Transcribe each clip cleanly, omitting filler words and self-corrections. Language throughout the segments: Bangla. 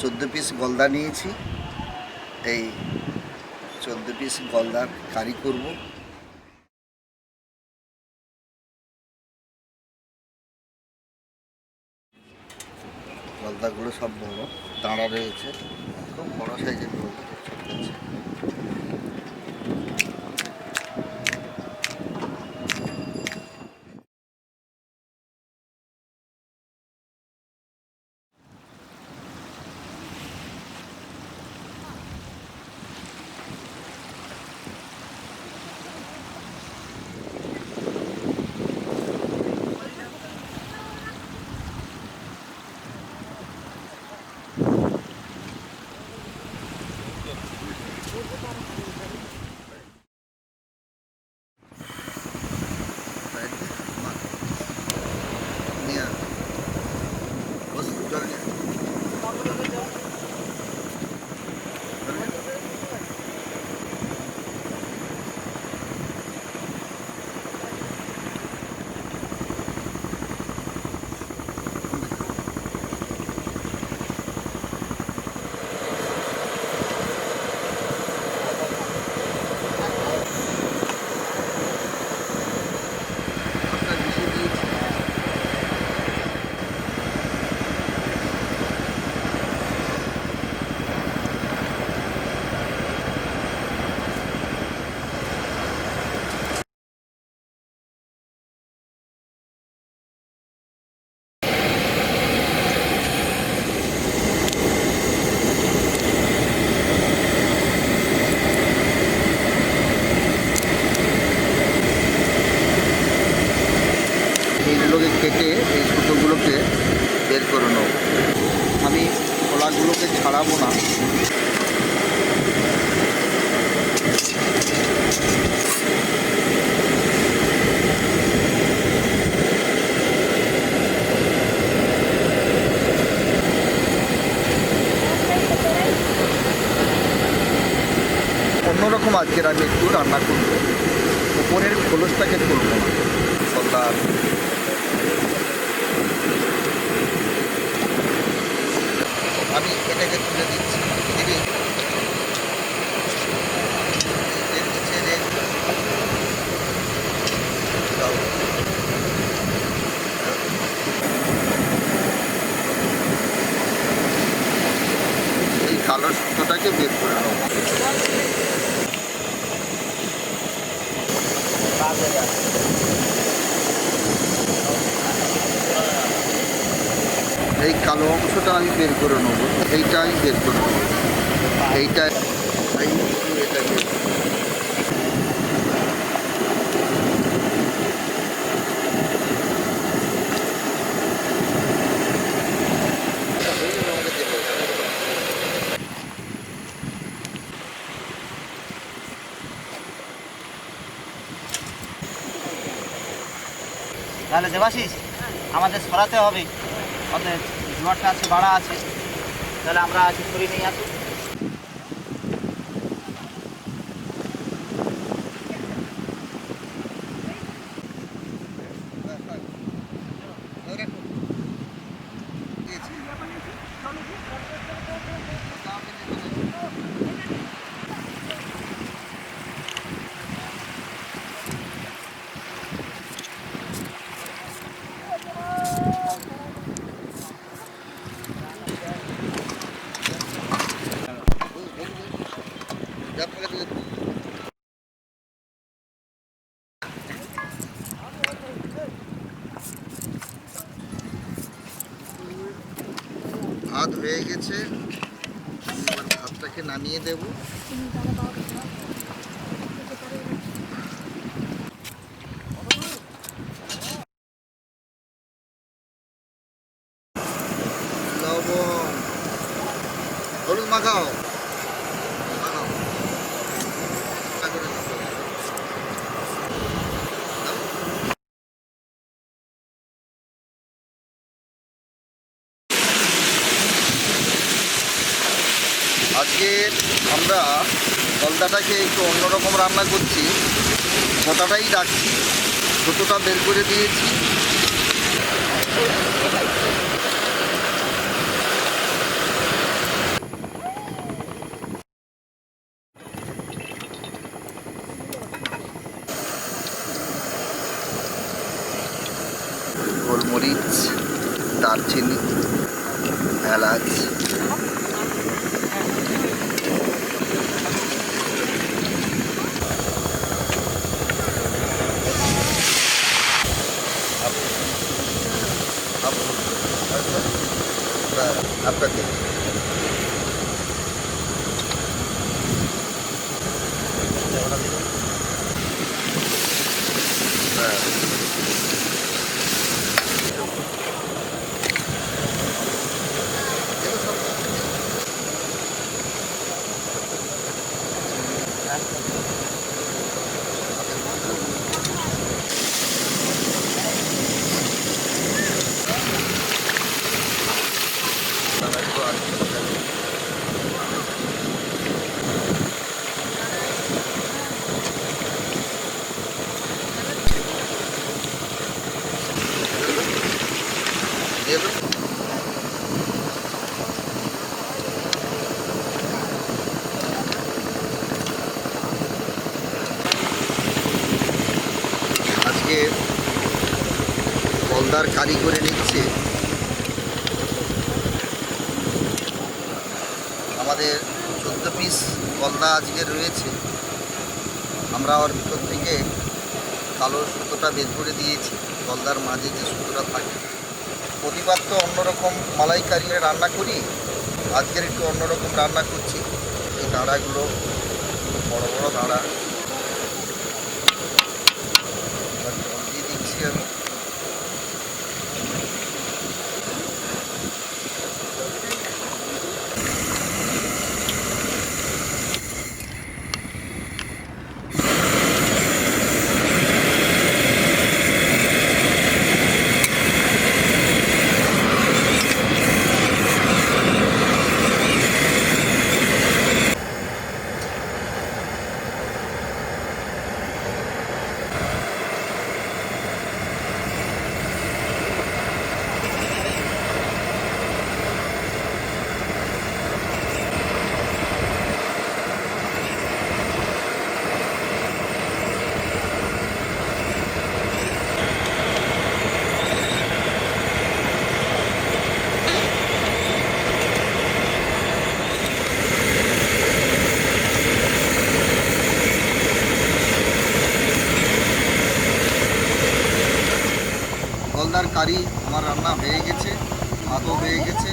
14 পিস গলদা নিয়েছি। এই 14 পিস গলদার কারি করব। গলদাগুলো সব বড় দাঁড়া রয়েছে, খুব বড় সাইজের গলদা আছে। কেটে এই সুতোগুলোকে বের করে নেব। আমি খোলাগুলোকে ছাড়াবো না। অন্যরকম আজকের আমি একটু রান্না করব, উপরের খোলসটাকে তুলব না। গলদার আমি এটাকে তুলে দিচ্ছি। এই কালো সুতোটাকে বের করে নেব। এই কালো অংশটা আমি বের করে নেব। এইটা আমি বের করে নেব। এইটা তাহলে দেবাশিস আমাদের সরাতে হবে, আমাদের জোয়ারটা আছে, বাড়া আছে, তাহলে আমরা আজকে সরিয়ে নিয়ে আসি। ভাত হয়ে গেছে, এবার ভাতটাকে নামিয়ে দেব। লবণ, হলুদ মাখাও। আজকে আমরা গলদাটাকে একটু অন্যরকম রান্না করছি, গোটাটাই রাখছি, ছোটোটা বের করে দিয়েছি। গোলমরিচ, দারচিনি, এলাচ, আপনাকে আজকে গলদার কারি করে নিচ্ছে আমাদের 14 পিস গলদা আজকে রয়েছে। আমরা ওর ভিতর থেকে কালো সুতোটা বের করে দিয়েছি, গলদার মাঝে যে সুতোটা থাকে। প্রতিবার তো অন্যরকম মালাইকারি রান্না করি, আজকের একটু অন্যরকম রান্না করছি। এই দাঁড়াগুলো বড় বড় দাঁড়া জল দিয়ে দিচ্ছি আমি। গলদার কারি আমার রান্না হয়ে গেছে, ভাতও হয়ে গেছে।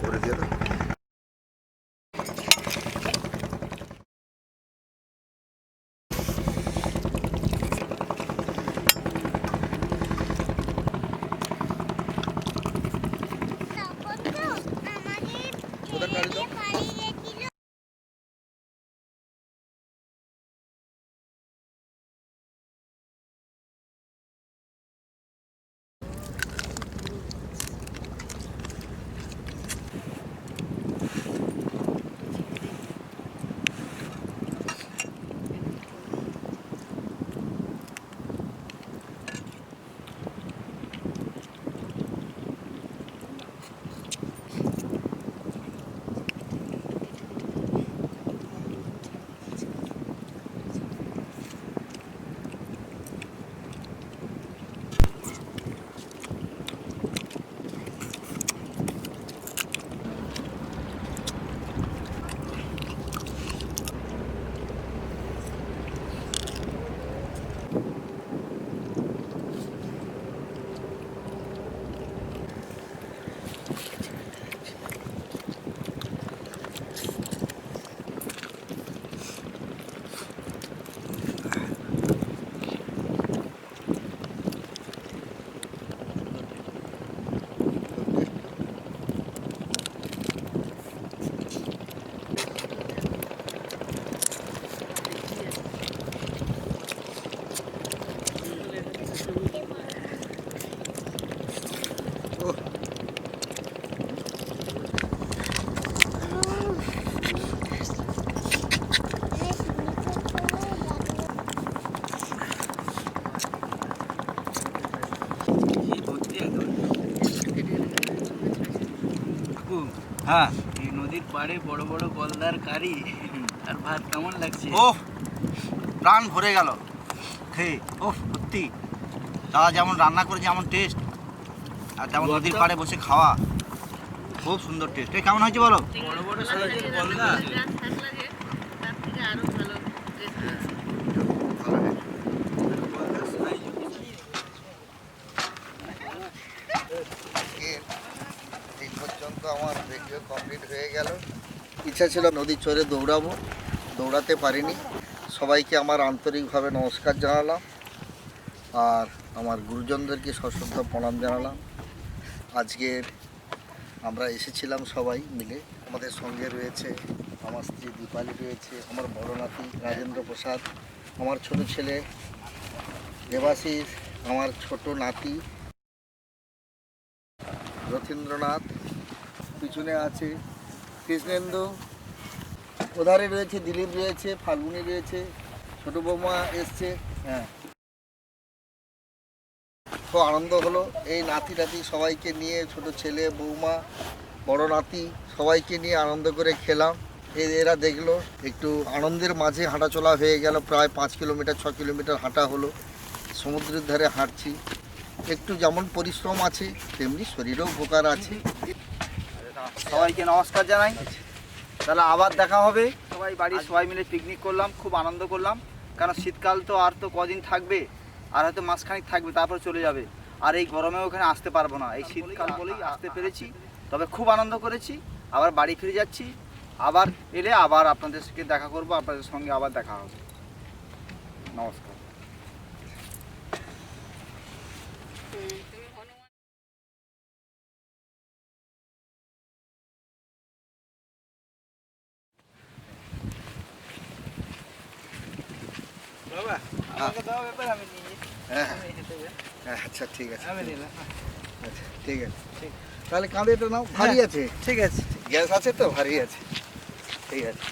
করে দিয়ে দাও। ওদের কারি দাও। হ্যাঁ, এই নদীর পাড়ে বড় বড় গলদার কারি আর ভাত কেমন লাগছে? ওহ, প্রাণ ভরে গেল খেয়ে। ওহ, সত্যি দাদা যেমন রান্না করে যেমন টেস্ট, আর তেমন নদীর পাড়ে বসে খাওয়া খুব সুন্দর টেস্ট। কেমন হয়েছে বলো? বড় বড় সাইজের গলদা। এই পর্যন্ত আমার ভিডিও কমপ্লিট হয়ে গেল। ইচ্ছা ছিল নদীর চরে দৌড়াবো, দৌড়াতে পারিনি। সবাইকে আমার আন্তরিকভাবে নমস্কার জানালাম, আর আমার গুরুজনদেরকে সশ্রদ্ধ প্রণাম জানালাম। আজকের আমরা এসেছিলাম সবাই মিলে। আমাদের সঙ্গে রয়েছে আমার স্ত্রী দীপালি, রয়েছে আমার বড় নাতি রাজেন্দ্র প্রসাদ, আমার ছোট ছেলে দেবাশিস, আমার ছোট নাতি রথীন্দ্রনাথ, পিছনে আছে কৃষ্ণেন্দু, ওধারে রয়েছে দিলীপ, রয়েছে ফাল্গুনি, রয়েছে ছোট বৌমা এসছে। হ্যাঁ, খুব আনন্দ হলো এই নাতি টাতি সবাইকে নিয়ে, ছোট ছেলে বৌমা বড় নাতি সবাইকে নিয়ে আনন্দ করে খেলাম। এরা দেখলো, একটু আনন্দের মাঝে হাঁটাচলা হয়ে গেল। প্রায় 5 কিলোমিটার 6 কিলোমিটার হাঁটা হলো। সমুদ্রের ধারে হাঁটছি, একটু যেমন পরিশ্রম আছে তেমনি শরীরেও উপকার আছে। সবাইকে নমস্কার জানাই। তাহলে আবার দেখা হবে। সবাই বাড়ির সবাই মিলে পিকনিক করলাম, খুব আনন্দ করলাম। কারণ শীতকাল তো আর তো কদিন থাকবে, আর হয়তো মাসখানেক থাকবে, তারপর চলে যাবে। আর এই গরমেও ওখানে আসতে পারবো না, এই শীতকাল বলেই আসতে পেরেছি। তবে খুব আনন্দ করেছি। আবার বাড়ি ফিরে যাচ্ছি, আবার এলে আবার আপনাদের সাথে দেখা করব, আপনাদের সঙ্গে আবার দেখা হবে। নমস্কার। বাবা, আমাকে দাও ব্যাপার, আমি নিয়ে হ্যাঁ হ্যাঁ, আচ্ছা ঠিক আছে, আচ্ছা ঠিক আছে। তাহলে কাঁধে এটা নাও, ভারী আছে। ঠিক আছে। গ্যাস আছে তো, ভারী আছে, ঠিক আছে।